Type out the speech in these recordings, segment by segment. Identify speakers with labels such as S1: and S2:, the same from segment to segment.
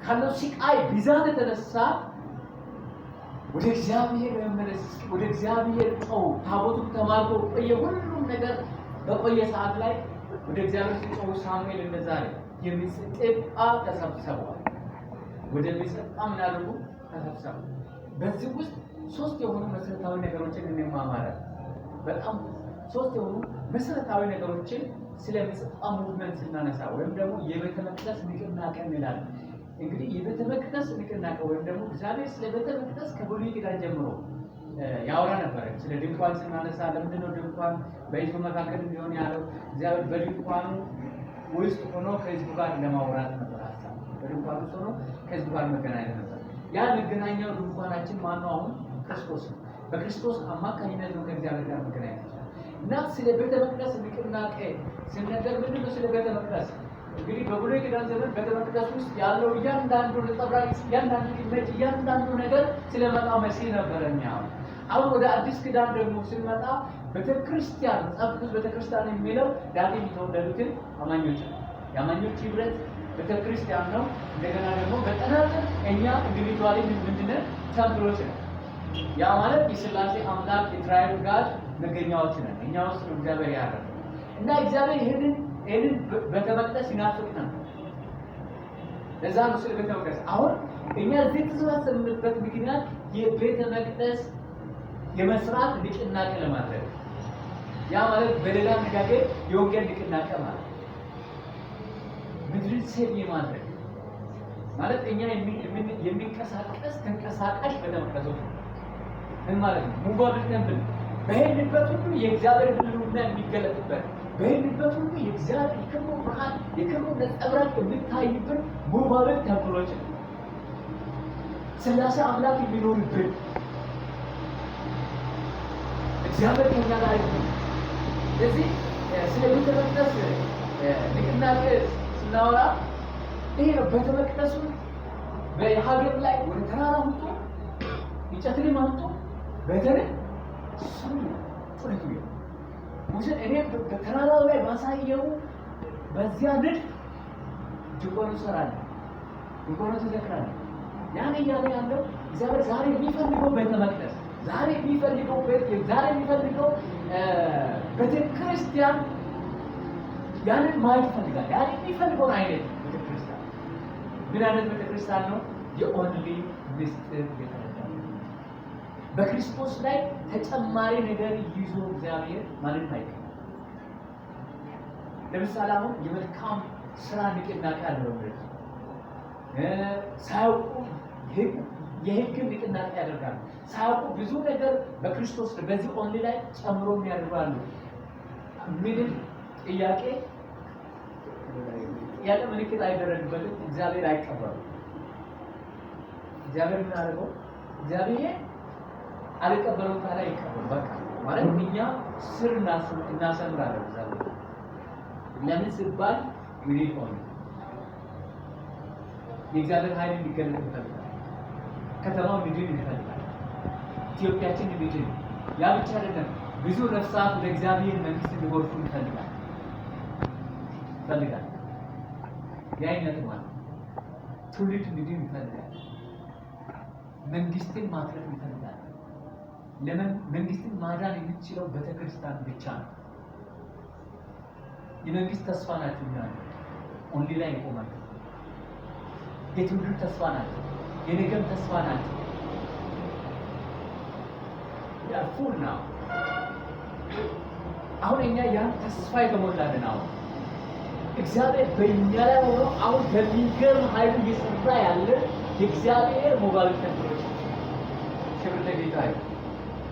S1: ካለው ስቃይ ብዛት የተነሳ ወደ እግዚአብሔር መመለስ ወደ እግዚአብሔር ጮው ታቦቱ ተማርኮ ቆየ ሁሉም ነገር በቆየ ሰዓት ላይ ወደ እግዚአብሔር ጮው ሳሙኤል እንደዛ ነው የሚጽጥቃ ተሰብስበዋል ወደ ሚጽጥቃ ምን አደረጉ ተሰብስበው በዚህ ውስጥ ሶስት የሆኑ መሰረታዊ ነገሮችን እንማማራለን በጣም ሶስት የሆኑ መሰረታዊ ነገሮችን ስለሚጽጥቃ ሙቭመንት ስናነሳ ወይም ደግሞ የቤተ መቅደስ ንቅናቄ እንላለን እንግዲህ የቤተ መቅደስ ንቅናቄ ወይም ደግሞ እግዚአብሔር ስለ ቤተ መቅደስ ከብሉይ ኪዳን ጀምሮ ያወራ ነበር ስለ ድንኳን ስናነሳ ለምንድን ነው ድንኳን በሕዝቡ መካከል ቢሆን ያለው እግዚአብሔር በድንኳኑ ውስጥ ሆኖ ከሕዝቡ ጋር ለማውራት ነበር ሐሳብ በድንኳኑ ውስጥ ሆኖ ከሕዝቡ ጋር መገናኘት ነበር ያ መገናኛው ድንኳናችን ማነው አሁን ክርስቶስ ነው በክርስቶስ አማካኝነት ነው ከእግዚአብሔር ጋር መገናኘት ይችላል እና ስለ ቤተ መቅደስ ንቅናቄ ሲነገር ምንድን ነው ስለ ቤተ መቅደስ እንግዲህ በብሉይ ኪዳን ዘመን ቤተ መቅደስ ውስጥ ያለው እያንዳንዱ ነጸብራቅ እያንዳንዱ ኢሜጅ እያንዳንዱ ነገር ስለመጣው መሲህ ነበር የሚያው አሁን ወደ አዲስ ኪዳን ደግሞ ስንመጣ ቤተክርስቲያን መጽሐፍ ቅዱስ ቤተክርስቲያን የሚለው ዳግም የተወለዱትን አማኞች የአማኞች ህብረት ቤተክርስቲያን ነው እንደገና ደግሞ በተናጠል እኛ ኢንዲቪጁዋሊ ምንድነው ተምሮች ነው ያ ማለት የሥላሴ አምላክ የትራይብ ጋር መገኛዎች ነን እኛ ውስጥ እግዚአብሔር ያደረገው እና እግዚአብሔር ይሄንን በተመቅደስ ይናፍቅ ነበር ለዛ ነው ስለ ቤተ መቅደስ አሁን እኛ እዚህ ተሰባሰብንበት ምክንያት የቤተ መቅደስ የመስራት ንቅናቄ ለማድረግ ያ ማለት በሌላ አነጋገር የወንጌል ንቅናቄ ማለት ምድርን ሴቭ የማድረግ ማለት እኛ የሚንቀሳቀስ ተንቀሳቃሽ ቤተ መቅደሶች ምን ማለት ነው ሙባረክ ተንብል በሄድንበት ሁሉ የእግዚአብሔር ህልውና የሚገለጥበት በሄድንበት ሁሉ የእግዚአብሔር የክብሩ ብርሃን የክብሩ ነጸብራቅ የሚታይበት ሙባረክ ተንብሎች ሥላሴ አምላክ የሚኖርበት እግዚአብሔር ከኛ ጋር ይሁን ስለዚህ ስለ ቤተ መቅደስ ንቅናቄ ስናወራ ይሄ ነው ቤተ መቅደሱ በሀገር ላይ ወደ ተራራ ወጥቶ ይጨትል ማጥቶ በተለይ ስሙ ጥሪቱ ሙሴ እኔ በተራራው ላይ ባሳየው በዚያ ንድ ድንኳኑ ሰራለ ድንኳኑ ተዘክራለ ያን ያለው እግዚአብሔር ዛሬ የሚፈልገው ቤተ መቅደስ ዛሬ የሚፈልገው ቤተክርስቲያን ያንን ማየት ይፈልጋል ያን የሚፈልገው አይነት ቤተክርስቲያን ምን አይነት ቤተክርስቲያን ነው የኦንሊ ምስጢር ቤተክርስቲያን በክርስቶስ ላይ ተጨማሪ ነገር ይዞ እግዚአብሔር ማለት አይደለም ለምሳሌ አሁን የመልካም ስራ ንቅናቄ አለው ሳያውቁ የህግ ንቅናቄ ያደርጋሉ ሳያውቁ ብዙ ነገር በክርስቶስ በዚህ ኦንሊ ላይ ጨምሮ የሚያደርጋሉ ምንም ጥያቄ ምልክት አይደረግበትም እግዚአብሔር አይቀበልም እግዚአብሔር ምን አደረገው እግዚአብሔር አልቀበለው ታላ ይቀበል በቃ ማለት እኛ ስር እናሰምራለን እግዚአብሔር ለምን ሲባል እንግዲህ ሆነ የእግዚአብሔር ኃይል እንዲገለጥ ይፈልጋል ከተማው እንዲድን ይፈልጋል ኢትዮጵያችን እንዲድን ያ ብቻ አይደለም ብዙ ነፍሳት ወደ እግዚአብሔር መንግስት እንዲጎርፉ ይፈልጋል ያይነት ማለት ትውልድ እንዲድን ይፈልጋል መንግስትን ማትረፍ ይፈልጋል ለምን መንግስትን ማዳን የሚችለው ቤተክርስቲያን ብቻ ነው የመንግስት ተስፋ ናቸው ማለት ኦንሊ ላይ ይቆማል የትውልድ ተስፋ ናቸው የነገም ተስፋ ናቸው ያፉል ነው አሁን እኛ ያን ተስፋ የተሞላልን አሁን እግዚአብሔር በእኛ ላይ ሆኖ አሁን በሚገርም ኃይል እየሰራ ያለ የእግዚአብሔር ሞባይል ተክሎች ክብር ለጌታ ይሁን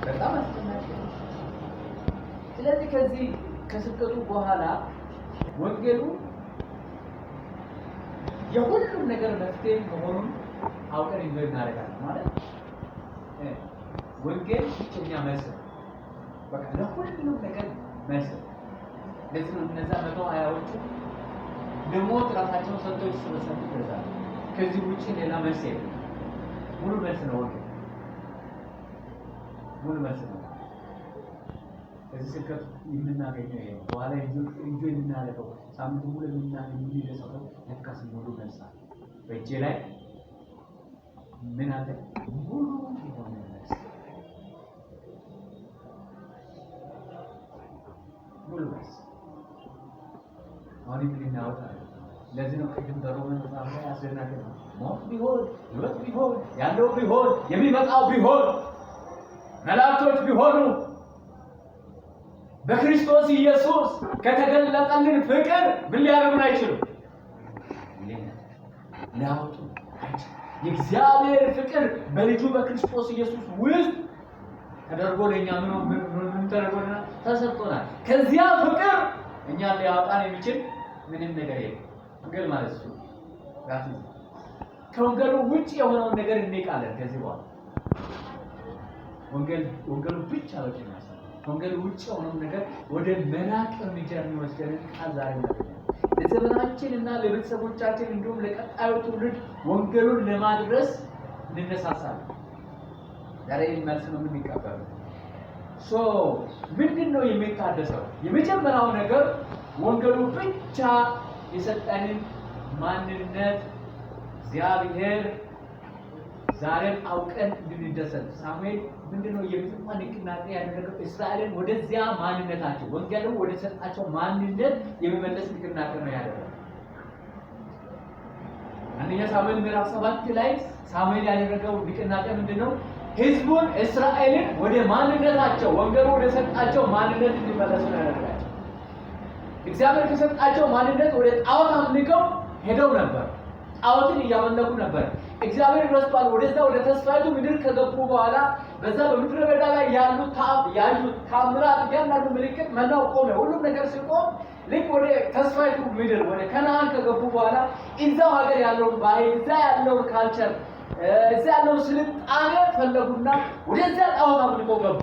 S1: በጣም አስደናቂ ነው ስለዚህ ከዚህ ከስብከቱ በኋላ ወንጌሉ የሁሉም ነገር መፍትሄ መሆኑን አውቀን እናደርጋለን ማለት ወንጌል ብቸኛ መልስ በቃ ለሁሉም ነገር መልስ ለዚህ ነው እነዛ 120ዎቹ ለሞት ራሳቸውን ሰጥተው ይሰበሰቡ ይደርሳል ከዚህ ውጪ ሌላ መልስ የለም ሙሉ መልስ ነው ወንጌል ሙሉ መልስ ነው እዚህ ስብከት የምናገኘው ይሄ ነው በኋላ እንጆይ የምናደርገው ሳምንት ሙሉ የምናገኘው ይለሰው ለካስ ሙሉ መልስ በእጄ ላይ ምን አለ ሙሉ የሆነ መልስ ሙሉ መልስ አሁን ምንናወጣ ለዚህ ነው ቅድም በሮሜ መጽሐፍ ላይ አስደናቂ ነው። ሞት ቢሆን ሕይወት ቢሆን ያለው ቢሆን የሚመጣው ቢሆን መላእክቶች ቢሆኑ በክርስቶስ ኢየሱስ ከተገለጠልን ፍቅር ምን ሊያደርጉን አይችሉም? ሊያወጡ አይችሉም። የእግዚአብሔር ፍቅር በልጁ በክርስቶስ ኢየሱስ ውስጥ ተደርጎ ለኛ ምን ተደርጎና ተሰጥቶናል። ከዚያ ፍቅር እኛን ሊያወጣን የሚችል ምንም ነገር የለም። ወንጌል ማለት እሱ ጋር ከወንጌሉ ውጭ የሆነውን ነገር እንቃለን። ከዚህ በኋላ ወንጌሉ ብቻ በቂ ነው። ከወንጌሉ ውጭ የሆነውን ነገር ወደ መናቅ እርምጃ የሚወስደን ቃል ዛሬ እናገኛለን። ለዘመናችንና ለቤተሰቦቻችን እንዲሁም ለቀጣዩ ትውልድ ወንጌሉን ለማድረስ እንነሳሳለን። ዛሬ መልስ ነው የምንቀበለው። ምንድነው የሚታደሰው? የመጀመሪያው ነገር ወንጌሉ ብቻ የሰጠንን ማንነት እግዚአብሔር ዛሬም አውቀን እንድንደሰት ሳሙኤል ምንድነው የምጽዋ ንቅናቄ ያደረገው? እስራኤልን ወደዚያ ማንነታቸው ወንጌሉ ወደ ሰጣቸው ማንነት የሚመለስ ንቅናቄ ነው ያደረገው። አንደኛ ሳሙኤል ምዕራፍ 7 ላይ ሳሙኤል ያደረገው ንቅናቄ ምንድነው? ህዝቡን እስራኤልን ወደ ማንነታቸው ወንጌሉ ወደ ሰጣቸው ማንነት እንዲመለሱ ያደረጋቸው። እግዚአብሔር ከሰጣቸው ማንነት ወደ ጣዖት አምልከው ሄደው ነበር። ጣዖትን እያመለኩ ነበር። እግዚአብሔር ረስቷል። ወደዛ ወደ ተስፋይቱ ምድር ከገቡ በኋላ በዛ በምድረ በዳ ላይ ያሉት ታምራት እያንዳንዱ ምልክት መናው ቆመ። ሁሉም ነገር ሲቆም ልክ ወደ ተስፋይቱ ምድር ወደ ከነዓን ከገቡ በኋላ እዛው ሀገር ያለውን ባህል እዛ ያለውን ካልቸር እዛ ያለውን ስልጣኔ ፈለጉና ወደዛ ጣዖት አምልኮ ገቡ።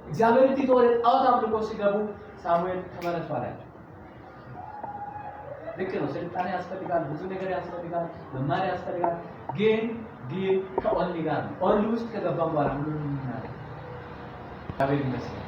S1: እግዚአብሔር ትቶ ወደ ጣዖት አምልኮ ሲገቡ ሳሙኤል ተመለሱ አላቸው። ልክ ነው። ስልጣኔ ያስፈልጋል፣ ብዙ ነገር ያስፈልጋል፣ መማር ያስፈልጋል። ግን ከኦንሊ ጋር ነው። ኦንሊ ውስጥ ከገባን በኋላ ሁሉንም እናደርግ። እግዚአብሔር ይመስገን።